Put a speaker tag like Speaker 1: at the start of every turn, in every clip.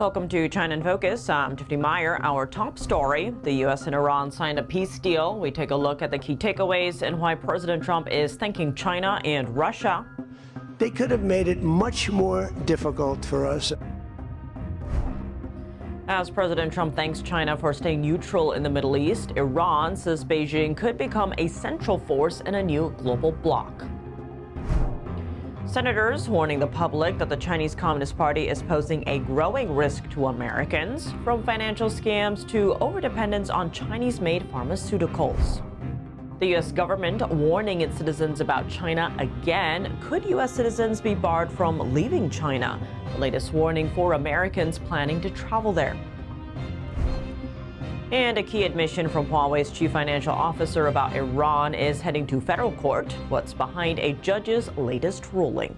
Speaker 1: Welcome to China in Focus. I'm Tiffany Meyer. Our top story, the U.S. and Iran signed a peace deal. We take a look at the key takeaways and why President Trump is thanking China and Russia.
Speaker 2: They could have made it much more difficult for us.
Speaker 1: As President Trump thanks China for staying neutral in the Middle East, Iran says Beijing could become a central force in a new global bloc. Senators warning the public that the Chinese Communist Party is posing a growing risk to Americans, from financial scams to overdependence on Chinese-made pharmaceuticals. The U.S. government warning its citizens about China again. Could U.S. citizens be barred from leaving China? The latest warning for Americans planning to travel there. And a key admission from Huawei's chief financial officer about Iran is heading to federal court. What's behind a judge's latest ruling?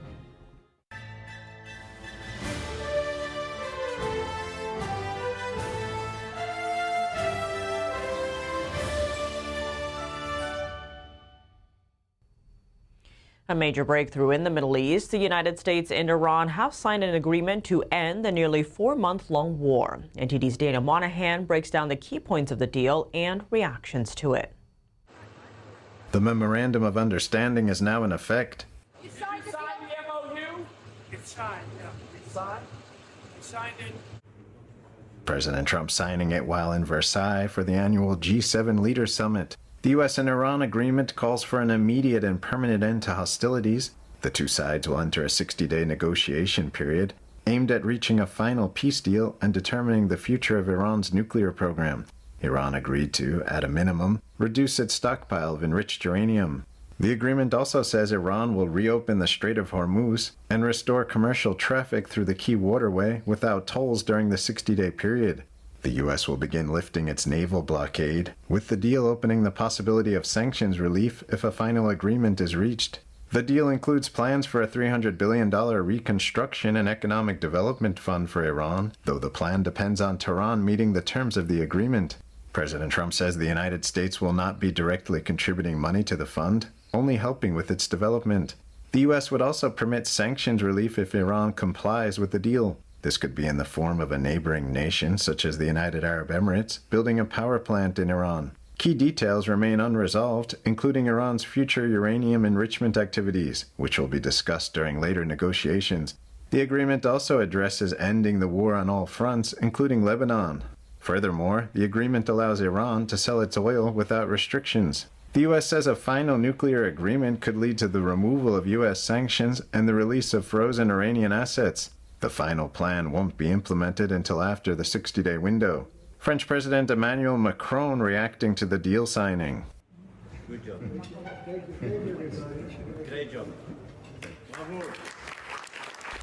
Speaker 1: A major breakthrough in the Middle East. The United States and Iran have signed an agreement to end the nearly 4-month-long war. NTD's Daniel Monahan breaks down the key points of the deal and reactions to it.
Speaker 3: The Memorandum of Understanding is now in effect.
Speaker 4: You signed the MOU? It's signed, yeah. It's signed? You signed it.
Speaker 3: President Trump signing it while in Versailles for the annual G7 Leaders Summit. The U.S. and Iran agreement calls for an immediate and permanent end to hostilities. The two sides will enter a 60-day negotiation period aimed at reaching a final peace deal and determining the future of Iran's nuclear program. Iran agreed to, at a minimum, reduce its stockpile of enriched uranium. The agreement also says Iran will reopen the Strait of Hormuz and restore commercial traffic through the key waterway without tolls during the 60-day period. The U.S. will begin lifting its naval blockade, with the deal opening the possibility of sanctions relief if a final agreement is reached. The deal includes plans for a $300 billion reconstruction and economic development fund for Iran, though the plan depends on Tehran meeting the terms of the agreement. President Trump says the United States will not be directly contributing money to the fund, only helping with its development. The U.S. would also permit sanctions relief if Iran complies with the deal. This could be in the form of a neighboring nation, such as the United Arab Emirates, building a power plant in Iran. Key details remain unresolved, including Iran's future uranium enrichment activities, which will be discussed during later negotiations. The agreement also addresses ending the war on all fronts, including Lebanon. Furthermore, the agreement allows Iran to sell its oil without restrictions. The U.S. says a final nuclear agreement could lead to the removal of U.S. sanctions and the release of frozen Iranian assets. The final plan won't be implemented until after the 60-day window. French President Emmanuel Macron reacting to the deal signing.
Speaker 5: Good job. Great job.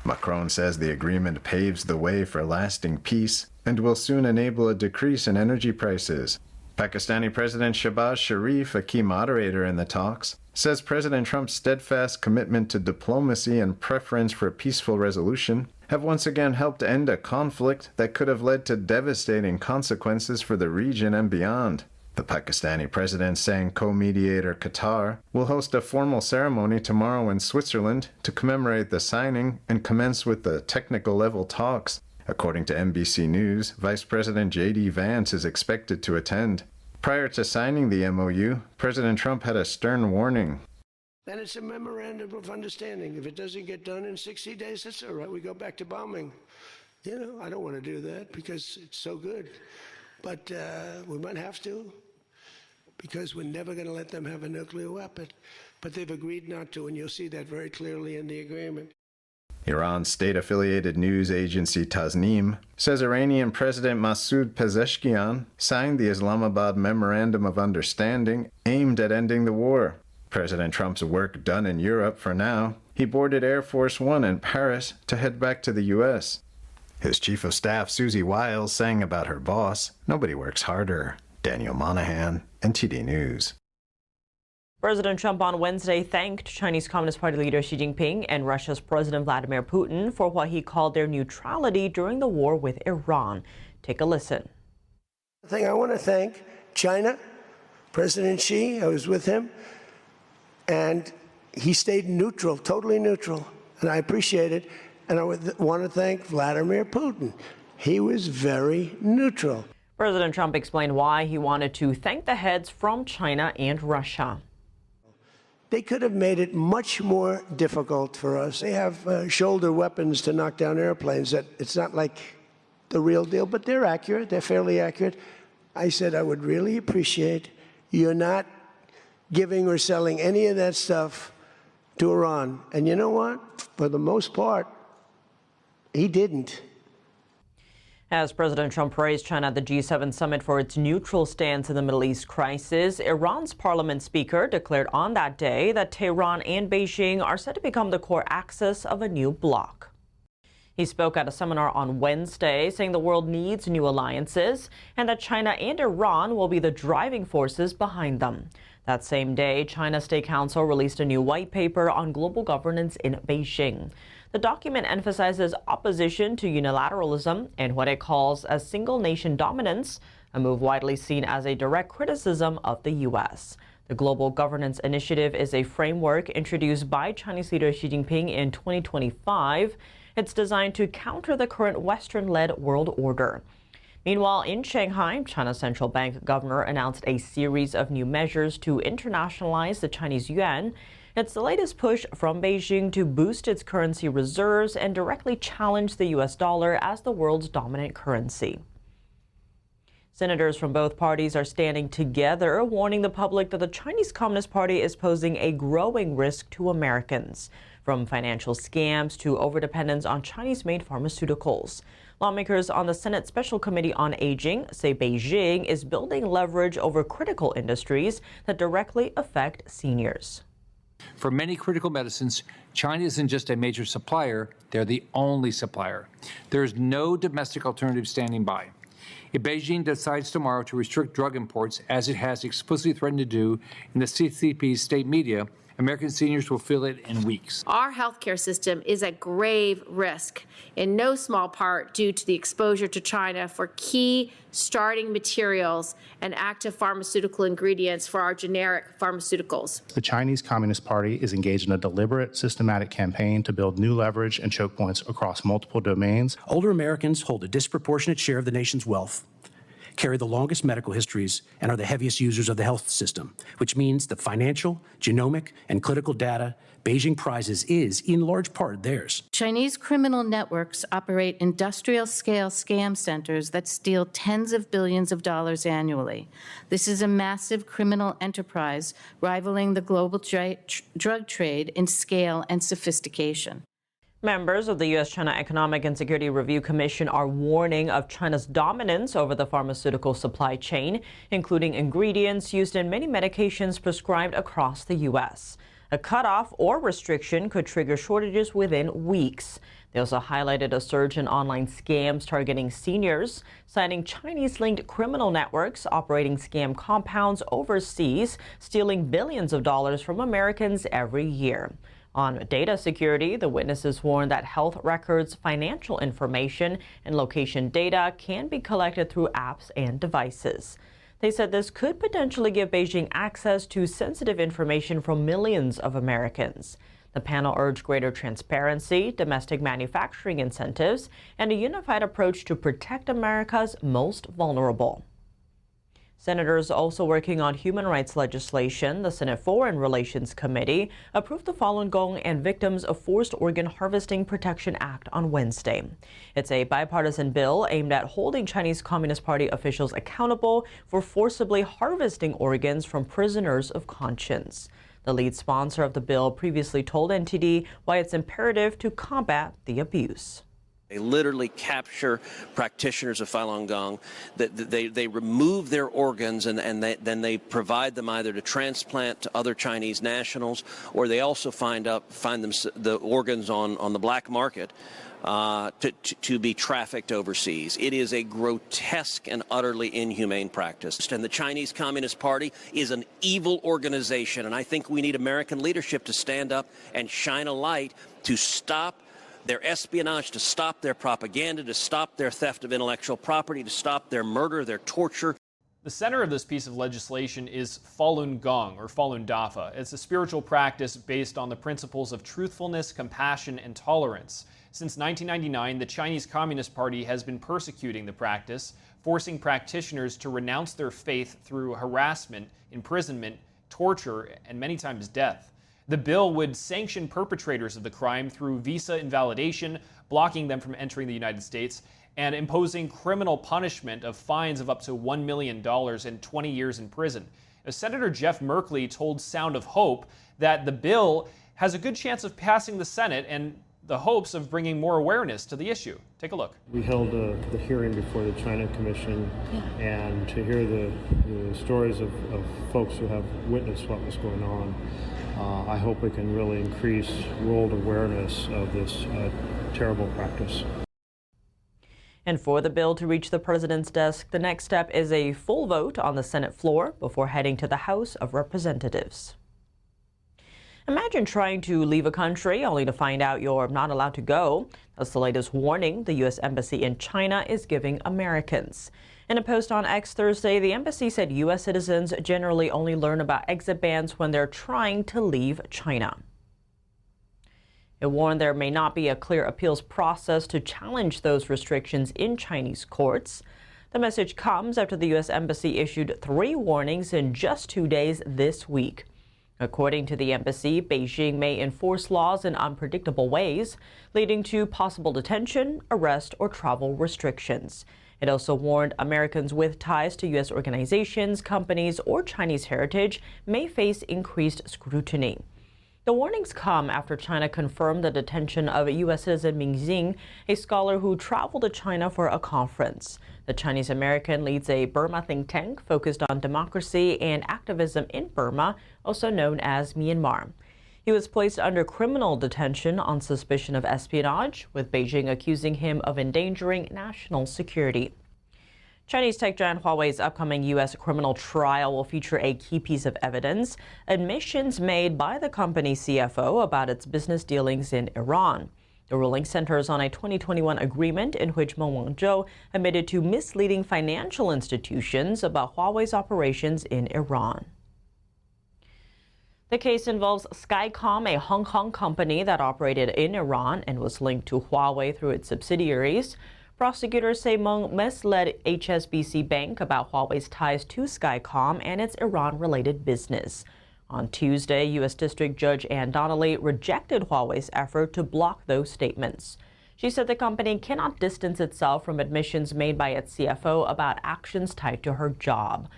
Speaker 3: Macron says the agreement paves the way for lasting peace and will soon enable a decrease in energy prices. Pakistani President Shehbaz Sharif, a key moderator in the talks, says President Trump's steadfast commitment to diplomacy and preference for peaceful resolution have once again helped end a conflict that could have led to devastating consequences for the region and beyond. The Pakistani president saying co-mediator Qatar will host a formal ceremony tomorrow in Switzerland to commemorate the signing and commence with the technical level talks. According to NBC News, Vice President J.D. Vance is expected to attend. Prior to signing the MOU, President Trump had a stern warning.
Speaker 2: Then it's a memorandum of understanding. If it doesn't get done in 60 days, that's all right. We go back to bombing. You know, I don't want to do that because it's so good. But we might have to, because we're never going to let them have a nuclear weapon. But they've agreed not to, and you'll see that very clearly in the agreement.
Speaker 3: Iran's state-affiliated news agency Tasnim says Iranian President Masoud Pezeshkian signed the Islamabad Memorandum of Understanding aimed at ending the war. President Trump's work done in Europe for now. He boarded Air Force One in Paris to head back to the U.S. His chief of staff, Susie Wiles, saying about her boss, "Nobody works harder." Daniel Monahan, NTD News.
Speaker 1: President Trump on Wednesday thanked Chinese Communist Party leader Xi Jinping and Russia's President Vladimir Putin for what he called their neutrality during the war with Iran. Take a listen.
Speaker 2: I want to thank China, President Xi. I was with him, and he stayed neutral, totally neutral, and I appreciate it. And I want to thank Vladimir Putin, He was very neutral.
Speaker 1: President Trump explained why he wanted to thank the heads from China and Russia.
Speaker 2: They could have made it much more difficult for us. They have shoulder weapons to knock down airplanes that it's not like the real deal, but they're accurate. They're fairly accurate. I said I would really appreciate you're not giving or selling any of that stuff to Iran. And you know what? For the most part, he didn't.
Speaker 1: As President Trump praised China at the G7 summit for its neutral stance in the Middle East crisis, Iran's parliament speaker declared on that day that Tehran and Beijing are set to become the core axis of a new bloc. He spoke at a seminar on Wednesday, saying the world needs new alliances and that China and Iran will be the driving forces behind them. That same day, China's State Council released a new white paper on global governance in Beijing. The document emphasizes opposition to unilateralism and what it calls a single nation dominance, a move widely seen as a direct criticism of the U.S. The Global Governance Initiative is a framework introduced by Chinese leader Xi Jinping in 2025. It's designed to counter the current Western-led world order. Meanwhile, in Shanghai, China's central bank governor announced a series of new measures to internationalize the Chinese yuan. It's the latest push from Beijing to boost its currency reserves and directly challenge the U.S. dollar as the world's dominant currency. Senators from both parties are standing together, warning the public that the Chinese Communist Party is posing a growing risk to Americans, from financial scams to overdependence on Chinese-made pharmaceuticals. Lawmakers on the Senate Special Committee on Aging say Beijing is building leverage over critical industries that directly affect seniors.
Speaker 5: For many critical medicines, China isn't just a major supplier, they're the only supplier. There is no domestic alternative standing by. If Beijing decides tomorrow to restrict drug imports, as it has explicitly threatened to do in the CCP's state media, American seniors will feel it in weeks.
Speaker 6: Our healthcare system is at grave risk, in no small part due to the exposure to China for key starting materials and active pharmaceutical ingredients for our generic pharmaceuticals.
Speaker 7: The Chinese Communist Party is engaged in a deliberate, systematic campaign to build new leverage and choke points across multiple domains.
Speaker 8: Older Americans hold a disproportionate share of the nation's wealth, carry the longest medical histories, and are the heaviest users of the health system, which means the financial, genomic, and clinical data Beijing prizes is, in large part, theirs.
Speaker 9: Chinese criminal networks operate industrial-scale scam centers that steal tens of billions of dollars annually. This is a massive criminal enterprise rivaling the global drug trade in scale and sophistication.
Speaker 1: Members of the U.S.-China Economic and Security Review Commission are warning of China's dominance over the pharmaceutical supply chain, including ingredients used in many medications prescribed across the U.S. A cutoff or restriction could trigger shortages within weeks. They also highlighted a surge in online scams targeting seniors, citing Chinese-linked criminal networks operating scam compounds overseas, stealing billions of dollars from Americans every year. On data security, the witnesses warned that health records, financial information, and location data can be collected through apps and devices. They said this could potentially give Beijing access to sensitive information from millions of Americans. The panel urged greater transparency, domestic manufacturing incentives, and a unified approach to protect America's most vulnerable. Senators also working on human rights legislation, the Senate Foreign Relations Committee approved the Falun Gong and Victims of Forced Organ Harvesting Protection Act on Wednesday. It's a bipartisan bill aimed at holding Chinese Communist Party officials accountable for forcibly harvesting organs from prisoners of conscience. The lead sponsor of the bill previously told NTD why it's imperative to combat the abuse.
Speaker 10: They literally capture practitioners of Falun Gong. They remove their organs and then they provide them either to transplant to other Chinese nationals, or they also find them the organs on the black market to be trafficked overseas. It is a grotesque and utterly inhumane practice. And the Chinese Communist Party is an evil organization, and I think we need American leadership to stand up and shine a light to stop their espionage, to stop their propaganda, to stop their theft of intellectual property, to stop their murder, their torture.
Speaker 11: The center of this piece of legislation is Falun Gong, or Falun Dafa. It's a spiritual practice based on the principles of truthfulness, compassion, and tolerance. Since 1999, the Chinese Communist Party has been persecuting the practice, forcing practitioners to renounce their faith through harassment, imprisonment, torture, and many times death. The bill would sanction perpetrators of the crime through visa invalidation, blocking them from entering the United States, and imposing criminal punishment of fines of up to $1 million and 20 years in prison. Senator Jeff Merkley told Sound of Hope that the bill has a good chance of passing the Senate and the hopes of bringing more awareness to the issue. Take a look.
Speaker 12: We held the hearing before the China Commission, and to hear the stories of folks who have witnessed what was going on, I hope we can really increase world awareness of this terrible practice.
Speaker 1: And for the bill to reach the president's desk, the next step is a full vote on the Senate floor before heading to the House of Representatives. Imagine trying to leave a country only to find out you're not allowed to go. That's the latest warning the U.S. Embassy in China is giving Americans. In a post on X Thursday, the embassy said U.S. citizens generally only learn about exit bans when they're trying to leave China. It warned there may not be a clear appeals process to challenge those restrictions in Chinese courts. The message comes after the U.S. Embassy issued 3 warnings in just 2 days this week. According to the embassy, Beijing may enforce laws in unpredictable ways, leading to possible detention, arrest, or travel restrictions. It also warned Americans with ties to U.S. organizations, companies, or Chinese heritage may face increased scrutiny. The warnings come after China confirmed the detention of U.S. citizen Ming Xing, a scholar who traveled to China for a conference. The Chinese American leads a Burma think tank focused on democracy and activism in Burma, also known as Myanmar. He was placed under criminal detention on suspicion of espionage, with Beijing accusing him of endangering national security. Chinese tech giant Huawei's upcoming U.S. criminal trial will feature a key piece of evidence, admissions made by the company's CFO about its business dealings in Iran. The ruling centers on a 2021 agreement in which Meng Wanzhou admitted to misleading financial institutions about Huawei's operations in Iran. The case involves Skycom, a Hong Kong company that operated in Iran and was linked to Huawei through its subsidiaries. Prosecutors say Meng misled HSBC Bank about Huawei's ties to Skycom and its Iran-related business. On Tuesday, U.S. District Judge Ann Donnelly rejected Huawei's effort to block those statements. She said the company cannot distance itself from admissions made by its CFO about actions tied to her job.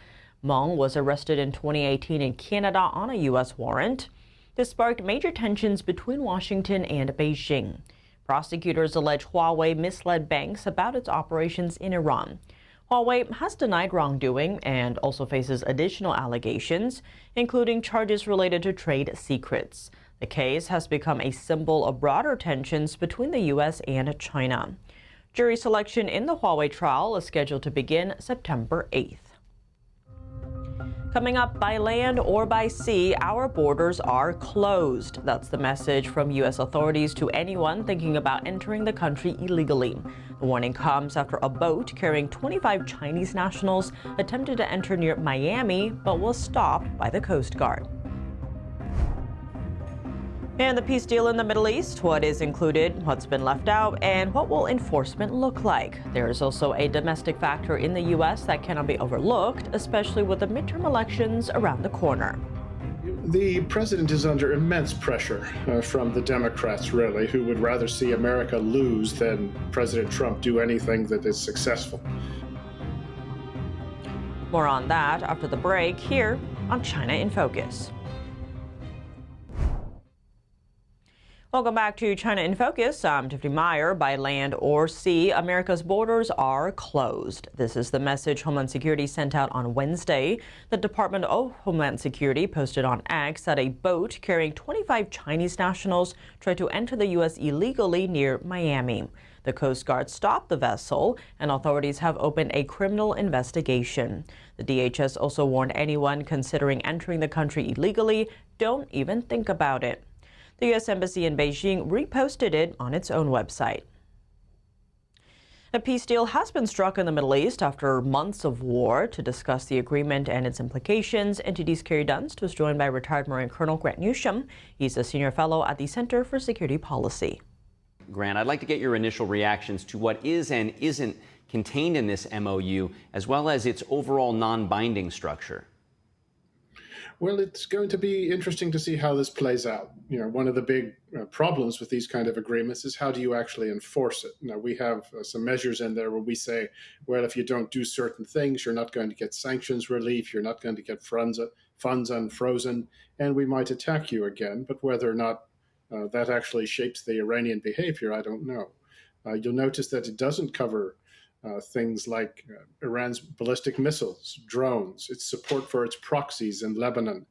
Speaker 1: Meng was arrested in 2018 in Canada on a U.S. warrant. This sparked major tensions between Washington and Beijing. Prosecutors allege Huawei misled banks about its operations in Iran. Huawei has denied wrongdoing and also faces additional allegations, including charges related to trade secrets. The case has become a symbol of broader tensions between the U.S. and China. Jury selection in the Huawei trial is scheduled to begin September 8th. Coming up, by land or by sea, our borders are closed. That's the message from U.S. authorities to anyone thinking about entering the country illegally. The warning comes after a boat carrying 25 Chinese nationals attempted to enter near Miami, but was stopped by the Coast Guard. And the peace deal in the Middle East, what is included, what's been left out, and what will enforcement look like? There is also a domestic factor in the U.S. that cannot be overlooked, especially with the midterm elections around the corner.
Speaker 13: The president is under immense pressure from the Democrats, really, who would rather see America lose than President Trump do anything that is successful.
Speaker 1: More on that after the break here on China in Focus. Welcome back to China in Focus. I'm Tiffany Meyer. By land or sea, America's borders are closed. This is the message Homeland Security sent out on Wednesday. The Department of Homeland Security posted on X that a boat carrying 25 Chinese nationals tried to enter the U.S. illegally near Miami. The Coast Guard stopped the vessel, and authorities have opened a criminal investigation. The DHS also warned anyone considering entering the country illegally, don't even think about it. The U.S. Embassy in Beijing reposted it on its own website. A peace deal has been struck in the Middle East after months of war. To discuss the agreement and its implications, NTD's Kerry Dunst was joined by retired Marine Colonel Grant Newsham. He's a senior fellow at the Center for Security Policy.
Speaker 14: Grant, I'd like to get your initial reactions to what is and isn't contained in this MOU, as well as its overall non-binding structure.
Speaker 13: Well, it's going to be interesting to see how this plays out. One of the big problems with these kind of agreements is how do you actually enforce it? Now, we have some measures in there where we say, well, if you don't do certain things, you're not going to get sanctions relief, you're not going to get funds unfrozen, and we might attack you again. But whether or not that actually shapes the Iranian behavior, I don't know. You'll notice that it doesn't cover things like Iran's ballistic missiles, drones, its support for its proxies in Lebanon,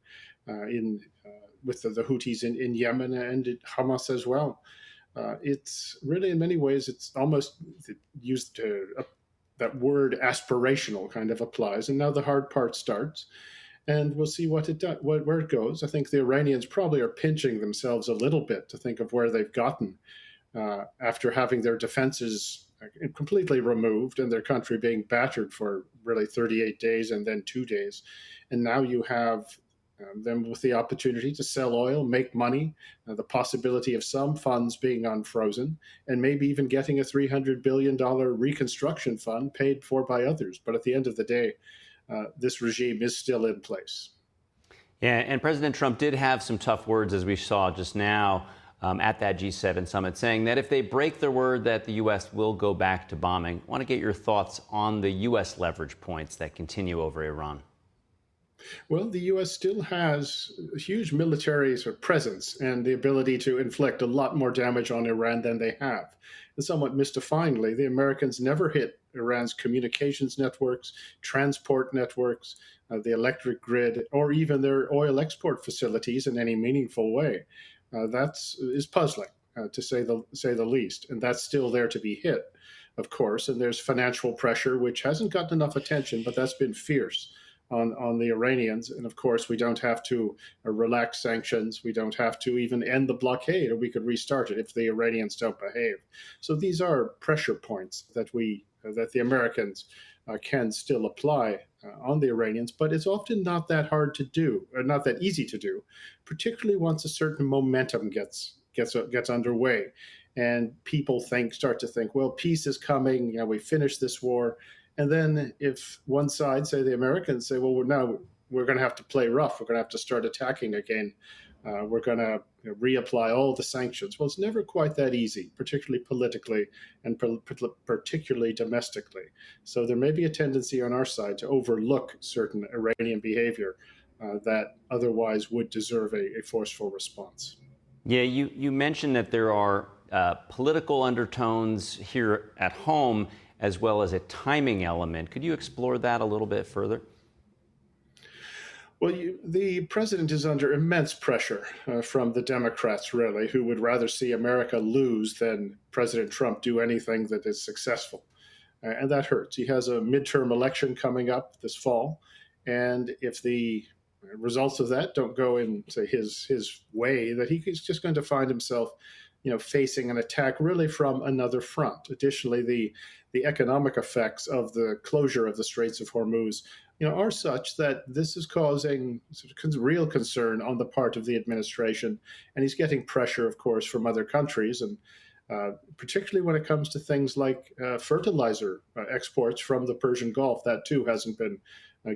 Speaker 13: with the Houthis in Yemen and Hamas as well. It's really, in many ways, it's almost used to, that word aspirational kind of applies. And now the hard part starts, and we'll see what it does, where it goes. I think the Iranians probably are pinching themselves a little bit to think of where they've gotten after having their defenses completely removed and their country being battered for really 38 days and then 2 days. And now you have them with the opportunity to sell oil, make money, the possibility of some funds being unfrozen, and maybe even getting a $300 billion reconstruction fund paid for by others. But at the end of the day, this regime is still in place.
Speaker 14: Yeah, and President Trump did have some tough words, as we saw just now, at that G7 summit, saying that if they break their word that the U.S. will go back to bombing. I want to get your thoughts on the U.S. leverage points that continue over Iran.
Speaker 13: Well, the U.S. still has a huge military presence and the ability to inflict a lot more damage on Iran than they have. And somewhat mystifyingly, the Americans never hit Iran's communications networks, transport networks, the electric grid, or even their oil export facilities in any meaningful way. That is puzzling, to say the least, and that's still there to be hit, of course. And there's financial pressure, which hasn't gotten enough attention, but that's been fierce on the Iranians. And of course, we don't have to relax sanctions. We don't have to even end the blockade, or we could restart it if the Iranians don't behave. So these are pressure points that the Americans can still apply on the Iranians, but it's often not that hard to do, or not that easy to do, particularly once a certain momentum gets underway, and people start to think, well, peace is coming. We finished this war, and then if one side, say the Americans, say, well, we're going to have to play rough. We're going to have to start attacking again. We're going to reapply all the sanctions. Well, it's never quite that easy, particularly politically and particularly domestically. So there may be a tendency on our side to overlook certain Iranian behavior that otherwise would deserve a forceful response.
Speaker 14: Yeah, you mentioned that there are political undertones here at home as well as a timing element. Could you explore that a little bit further?
Speaker 13: Well, the president is under immense pressure from the Democrats, really, who would rather see America lose than President Trump do anything that is successful. And that hurts. He has a midterm election coming up this fall. And if the results of that don't go in, say, his way, that he's just going to find himself, facing an attack really from another front. Additionally, the economic effects of the closure of the Straits of Hormuz are such that this is causing real concern on the part of the administration. And he's getting pressure, of course, from other countries, and particularly when it comes to things like fertilizer exports from the Persian Gulf. That, too, hasn't been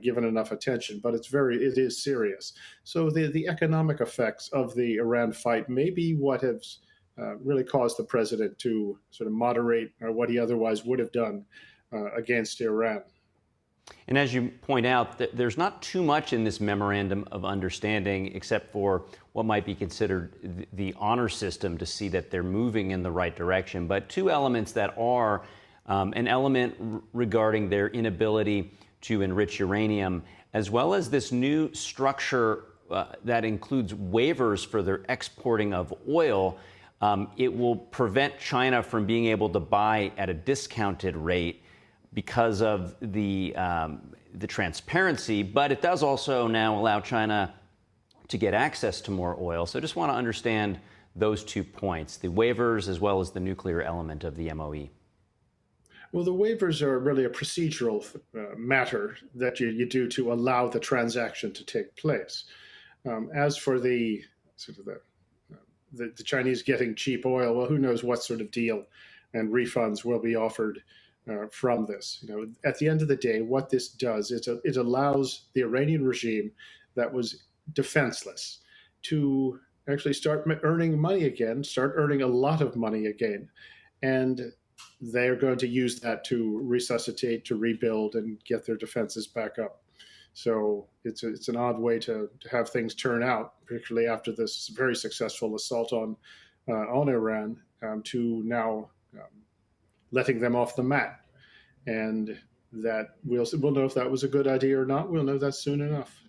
Speaker 13: given enough attention, but it is serious. So the economic effects of the Iran fight may be what has really caused the president to sort of moderate what he otherwise would have done against Iran.
Speaker 14: And as you point out, there's not too much in this memorandum of understanding except for what might be considered the honor system to see that they're moving in the right direction. But two elements that are an element regarding their inability to enrich uranium, as well as this new structure that includes waivers for their exporting of oil. It will prevent China from being able to buy at a discounted rate because of the transparency, but it does also now allow China to get access to more oil. So I just want to understand those 2 points, the waivers as well as the nuclear element of the MOE.
Speaker 13: Well, the waivers are really a procedural matter that you do to allow the transaction to take place. As for the sort of the Chinese getting cheap oil, well, who knows what sort of deal and refunds will be offered from this. You know, at the end of the day, what this does is it allows the Iranian regime that was defenseless to actually start earning money again, start earning a lot of money again. And they're going to use that to resuscitate, to rebuild, and get their defenses back up. So it's an odd way to have things turn out, particularly after this very successful assault on Iran, to now letting them off the mat. And that we'll know if that was a good idea or not. We'll know that soon enough.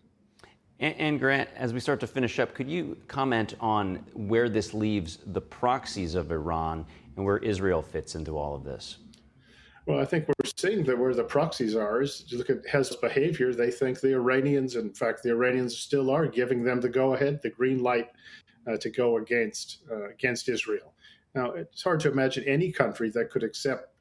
Speaker 14: And Grant, as we start to finish up, could you comment on where this leaves the proxies of Iran and where Israel fits into all of this?
Speaker 13: Well, I think we're seeing that where the proxies are is, you look at Hezbollah's behavior, they think the Iranians, in fact, the Iranians still are giving them the go-ahead, the green light to go against Israel. Now, it's hard to imagine any country that could accept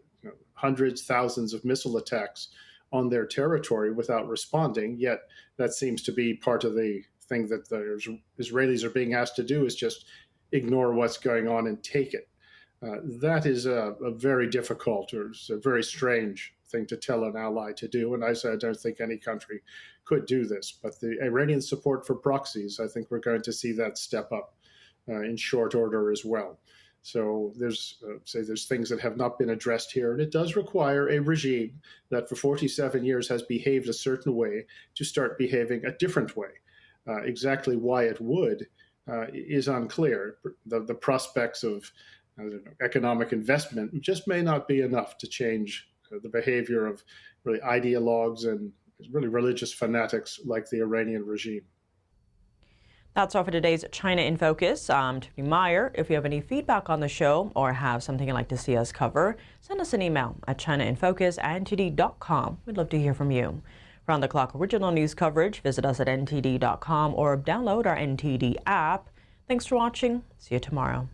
Speaker 13: hundreds, thousands of missile attacks on their territory without responding, yet that seems to be part of the thing that the Israelis are being asked to do, is just ignore what's going on and take it. That is a very difficult, or a very strange thing to tell an ally to do, and I don't think any country could do this. But the Iranian support for proxies, I think we're going to see that step up in short order as well. So there's things that have not been addressed here, and it does require a regime that for 47 years has behaved a certain way to start behaving a different way. Exactly why it would is unclear. The prospects of economic investment just may not be enough to change the behavior of really ideologues and really religious fanatics like the Iranian regime.
Speaker 1: That's all for today's China in Focus. I'm Tiffany Meyer. If you have any feedback on the show or have something you'd like to see us cover, send us an email at chinainfocus@ntd.com. We'd love to hear from you. Round-the-clock original news coverage, visit us at ntd.com or download our NTD app. Thanks for watching. See you tomorrow.